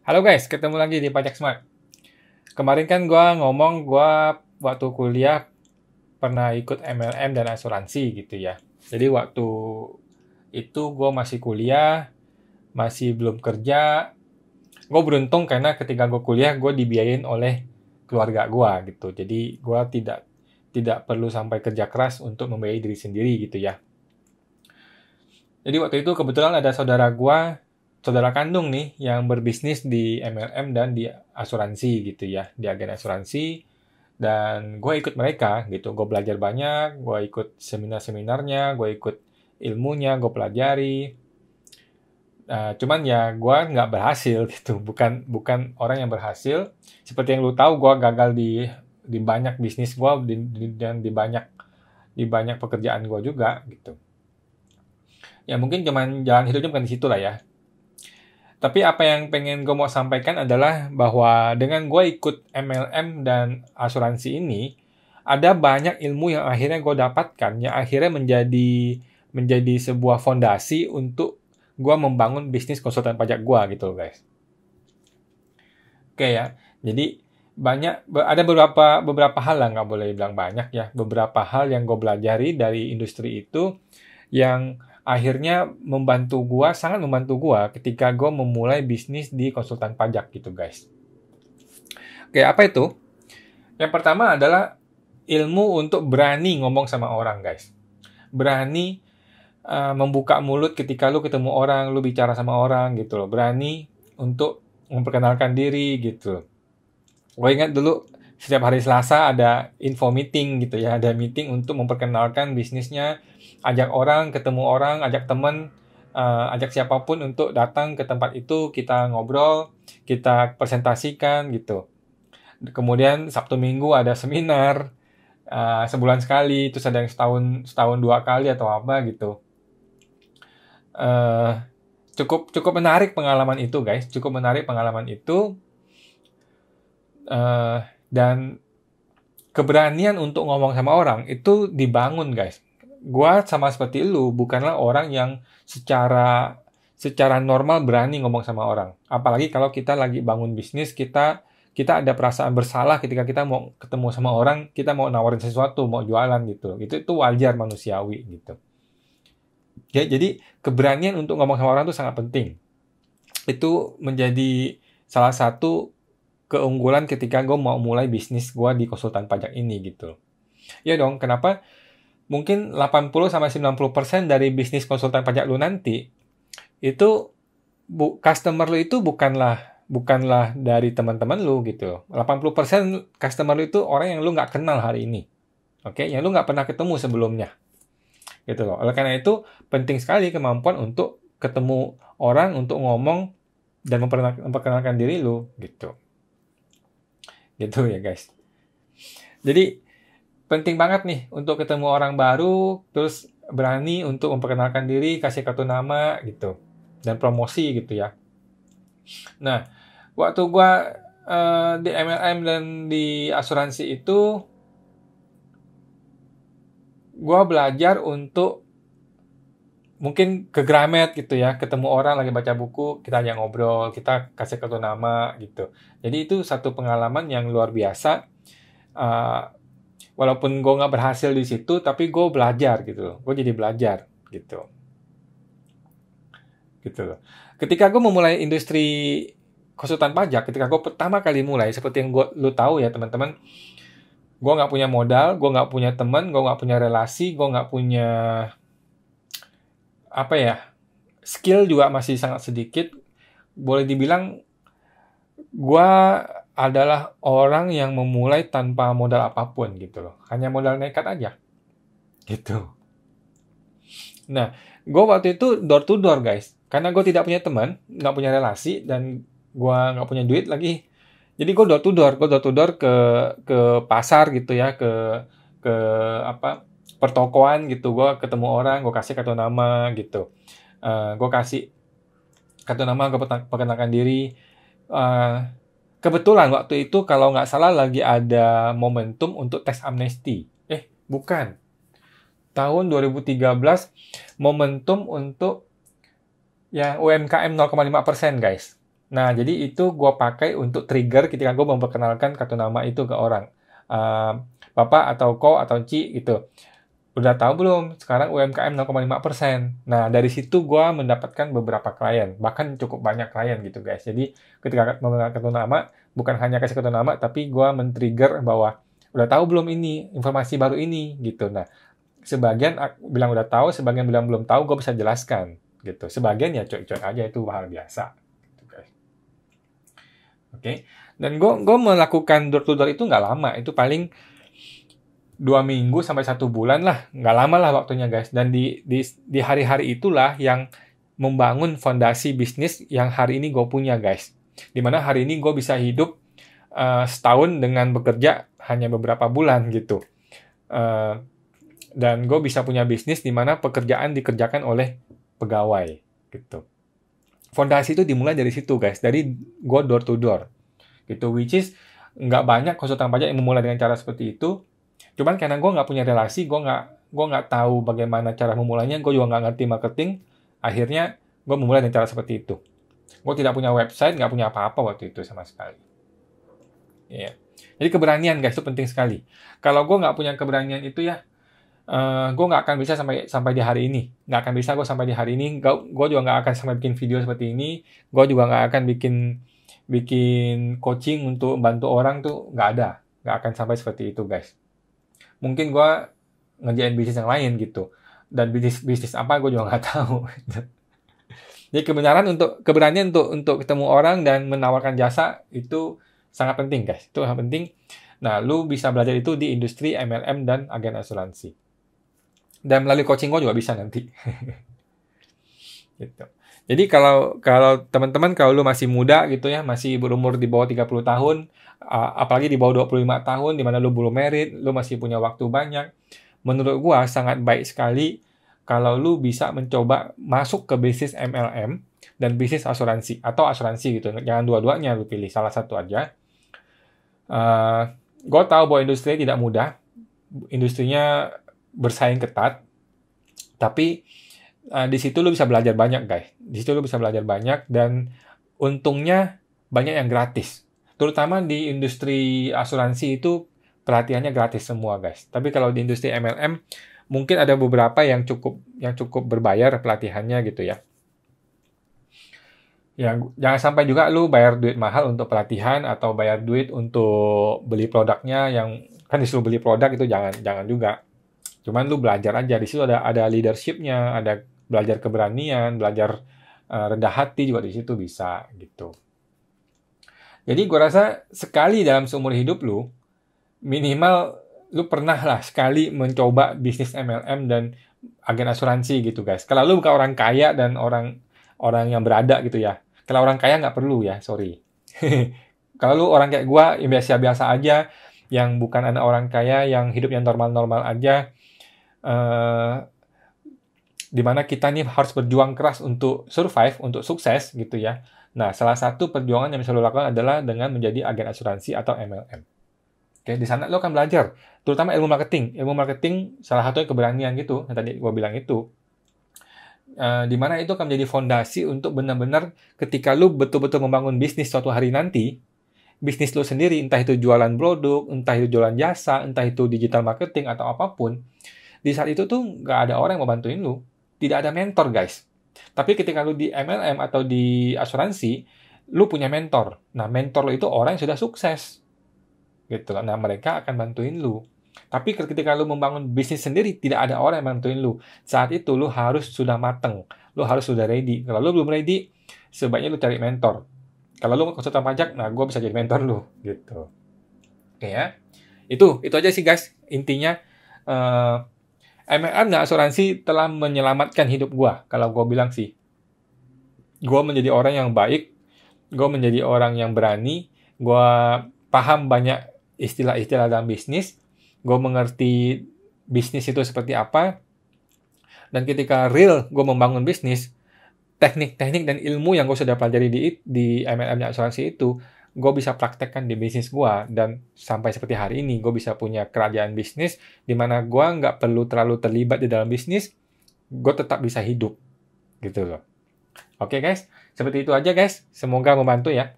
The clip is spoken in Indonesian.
Halo guys, ketemu lagi di Pajak Smart. Kemarin kan gua waktu kuliah pernah ikut MLM dan asuransi gitu ya. Jadi waktu itu gua masih kuliah, masih belum kerja. Gue beruntung karena ketika gue kuliah gue dibiayain oleh keluarga gue gitu. Jadi gue tidak perlu sampai kerja keras untuk membiayai diri sendiri gitu ya. Jadi waktu itu kebetulan ada saudara kandung nih, yang berbisnis di MLM dan di asuransi gitu ya, di agen asuransi. Dan gue ikut mereka gitu, gue belajar banyak, gue ikut seminar-seminarnya, gue ikut ilmunya, gue pelajari. Cuman ya gue nggak berhasil gitu, bukan bukan orang yang berhasil. Seperti yang lu tahu, gue gagal di banyak bisnis gue dan di banyak pekerjaan gue juga gitu. Ya mungkin cuman jalan hidupnya bukan di situ lah ya. Tapi apa yang pengen gue mau sampaikan adalah bahwa dengan gue ikut MLM dan asuransi ini, ada banyak ilmu yang akhirnya gue dapatkan, yang akhirnya menjadi sebuah fondasi untuk gue membangun bisnis konsultan pajak gue gitu loh guys. Oke ya, jadi ada beberapa hal lah, nggak boleh bilang banyak ya, beberapa hal yang gue pelajari dari industri itu yang akhirnya sangat membantu gua ketika gua memulai bisnis di konsultan pajak gitu guys. Oke, apa itu? Yang pertama adalah ilmu untuk berani ngomong sama orang guys. Berani membuka mulut ketika lu ketemu orang, lu bicara sama orang gitu loh. Berani untuk memperkenalkan diri gitu. Gue ingat dulu setiap hari Selasa ada info meeting gitu ya, ada meeting untuk memperkenalkan bisnisnya, ajak orang, ketemu orang, ajak teman, ajak siapapun untuk datang ke tempat itu, kita ngobrol, kita presentasikan gitu. Kemudian Sabtu Minggu ada seminar, sebulan sekali, terus ada yang setahun 2 kali atau apa gitu. Cukup menarik pengalaman itu guys, cukup menarik pengalaman itu. Dan keberanian untuk ngomong sama orang itu dibangun guys. Gua sama seperti lu bukanlah orang yang secara normal berani ngomong sama orang. Apalagi kalau kita lagi bangun bisnis, kita ada perasaan bersalah ketika kita mau ketemu sama orang, kita mau nawarin sesuatu, mau jualan gitu. Itu wajar, manusiawi gitu. Ya, jadi keberanian untuk ngomong sama orang itu sangat penting. Itu menjadi salah satu keunggulan ketika gue mau mulai bisnis gue di konsultan pajak ini gitu. Ya dong, kenapa? Mungkin 80-90% dari bisnis konsultan pajak lu nanti itu customer lu itu bukanlah dari teman-teman lu gitu. 80% customer lu itu orang yang lu nggak kenal hari ini. Oke, yang lu nggak pernah ketemu sebelumnya. Gitu loh. Oleh karena itu penting sekali kemampuan untuk ketemu orang, untuk ngomong dan memperkenalkan diri lu gitu. Gitu ya guys. Jadi penting banget nih untuk ketemu orang baru, terus berani untuk memperkenalkan diri, kasih kartu nama gitu, dan promosi gitu ya. Nah, waktu gua di MLM dan di asuransi itu, gua belajar untuk mungkin ke Gramet gitu ya, ketemu orang lagi baca buku, kita ajak ngobrol, kita kasih kartu nama gitu. Jadi itu satu pengalaman yang luar biasa. Walaupun gue nggak berhasil di situ, tapi gue belajar gitu loh. Gue jadi belajar gitu. Gitu loh. Ketika gue memulai industri konsultan pajak, ketika gue pertama kali mulai, seperti yang lu tahu ya teman-teman, gue nggak punya modal, gue nggak punya teman, gue nggak punya relasi, gue nggak punya apa ya, skill juga masih sangat sedikit. Boleh dibilang gue adalah orang yang memulai tanpa modal apapun gitu loh. Hanya modal nekat aja. Gitu. Nah, gue waktu itu door to door guys. Karena gue tidak punya teman, nggak punya relasi, dan gue nggak punya duit lagi. Jadi gue door to door. Gue door to door ke pasar gitu ya, ke apa, pertokoan gitu. Gue ketemu orang, gue kasih kartu nama gitu. Gue kasih kartu nama, gue perkenalkan diri. Kebetulan waktu itu kalau nggak salah lagi ada momentum untuk tax amnesty. Bukan. Tahun 2013 momentum untuk yang UMKM 0,5% guys. Nah, jadi itu gue pakai untuk trigger ketika gue memperkenalkan kartu nama itu ke orang. Eh, Bapak atau Ko atau Ci gitu. Udah tahu belum? Sekarang UMKM 0,5%. Nah, dari situ gue mendapatkan beberapa klien. Bahkan cukup banyak klien gitu guys. Jadi ketika mengenal kartu nama, bukan hanya kasih kartu nama, tapi gue men-trigger bahwa udah tahu belum ini, informasi baru ini gitu. Nah, sebagian bilang udah tahu, sebagian bilang belum tahu, gue bisa jelaskan gitu. Sebagian ya cuek-cuek aja, itu hal biasa. Gitu, guys. Oke. Dan gue melakukan door to door itu nggak lama, itu paling 2 minggu sampai 1 bulan lah, nggak lama lah waktunya guys. Dan di hari-hari itulah yang membangun fondasi bisnis yang hari ini gue punya guys. Dimana hari ini gue bisa hidup setahun dengan bekerja hanya beberapa bulan gitu. Dan gue bisa punya bisnis di mana pekerjaan dikerjakan oleh pegawai gitu. Fondasi itu dimulai dari situ guys, dari gue door to door gitu, which is nggak banyak konsultan pajak yang memulai dengan cara seperti itu. Cuman karena gue nggak punya relasi, gue nggak tahu bagaimana cara memulainya, gue juga nggak ngerti marketing, akhirnya gue memulai dengan cara seperti itu. Gue tidak punya website, nggak punya apa-apa waktu itu sama sekali. Yeah. Jadi keberanian guys itu penting sekali. Kalau gue nggak punya keberanian itu ya, gue nggak akan bisa sampai di hari ini. Nggak akan bisa gue sampai di hari ini. Gue juga nggak akan sampai bikin video seperti ini. Gue juga nggak akan bikin coaching untuk bantu orang tuh nggak ada. Nggak akan sampai seperti itu guys. Mungkin gue ngerjain bisnis yang lain gitu. Dan bisnis apa gue juga nggak tahu. Jadi keberanian untuk ketemu orang dan menawarkan jasa itu sangat penting guys. Itu sangat penting. Nah, lu bisa belajar itu di industri MLM dan agen asuransi. Dan melalui coaching gue juga bisa nanti. Gitu. Jadi kalau teman-teman, kalau lu masih muda gitu ya, masih berumur di bawah 30 tahun, apalagi di bawah 25 tahun, di mana lu belum married, lu masih punya waktu banyak, menurut gua sangat baik sekali kalau lu bisa mencoba masuk ke bisnis MLM dan bisnis asuransi, atau asuransi gitu. Jangan dua-duanya, lu pilih salah satu aja. Gua tahu bahwa industri tidak mudah, industrinya bersaing ketat, tapi di situ lu bisa belajar banyak guys. Di situ lu bisa belajar banyak dan untungnya banyak yang gratis. Terutama di industri asuransi itu pelatihannya gratis semua guys. Tapi kalau di industri MLM mungkin ada beberapa yang cukup berbayar pelatihannya gitu ya. Yang jangan sampai juga lu bayar duit mahal untuk pelatihan atau bayar duit untuk beli produknya, yang kan disuruh beli produk itu jangan juga. Cuman lu belajar aja, di situ ada leadership-nya, ada belajar keberanian, belajar rendah hati juga di situ bisa gitu. Jadi gue rasa sekali dalam seumur hidup lu, minimal lu pernah lah sekali mencoba bisnis MLM dan agen asuransi gitu guys. Kalau lu bukan orang kaya dan orang yang berada gitu ya. Kalau orang kaya nggak perlu ya, sorry. Kalau lu orang kayak gue yang biasa-biasa aja, yang bukan anak orang kaya, yang hidupnya normal-normal aja, dimana kita nih harus berjuang keras untuk survive, untuk sukses gitu ya. Nah, salah satu perjuangan yang bisa lo lakukan adalah dengan menjadi agen asuransi atau MLM. Oke, di sana lo akan belajar, terutama ilmu marketing. Ilmu marketing salah satunya keberanian gitu, yang tadi gue bilang itu. Dimana itu akan menjadi fondasi untuk benar-benar ketika lo betul-betul membangun bisnis suatu hari nanti, bisnis lo sendiri, entah itu jualan produk, entah itu jualan jasa, entah itu digital marketing atau apapun, di saat itu tuh nggak ada orang yang mau bantuin lo. Tidak ada mentor, guys. Tapi ketika lu di MLM atau di asuransi, lu punya mentor. Nah, mentor lu itu orang yang sudah sukses. Gitu. Nah, mereka akan bantuin lu. Tapi ketika lu membangun bisnis sendiri, tidak ada orang yang bantuin lu. Saat itu lu harus sudah mateng. Lu harus sudah ready. Kalau lu belum ready, sebaiknya lu cari mentor. Kalau lu konsultan pajak, nah gue bisa jadi mentor lu. Gitu. Oke ya. Itu aja sih guys. Intinya, MLM dan asuransi telah menyelamatkan hidup gue. Kalau gue bilang sih, gue menjadi orang yang baik, gue menjadi orang yang berani, gue paham banyak istilah-istilah dalam bisnis, gue mengerti bisnis itu seperti apa, dan ketika real gue membangun bisnis, teknik-teknik dan ilmu yang gue sudah pelajari di MLM dan asuransi itu, gue bisa praktekkan di bisnis gue, dan sampai seperti hari ini gue bisa punya kerajaan bisnis di mana gue nggak perlu terlalu terlibat di dalam bisnis, gue tetap bisa hidup gitu loh. Oke guys, Seperti itu aja guys. Semoga membantu ya.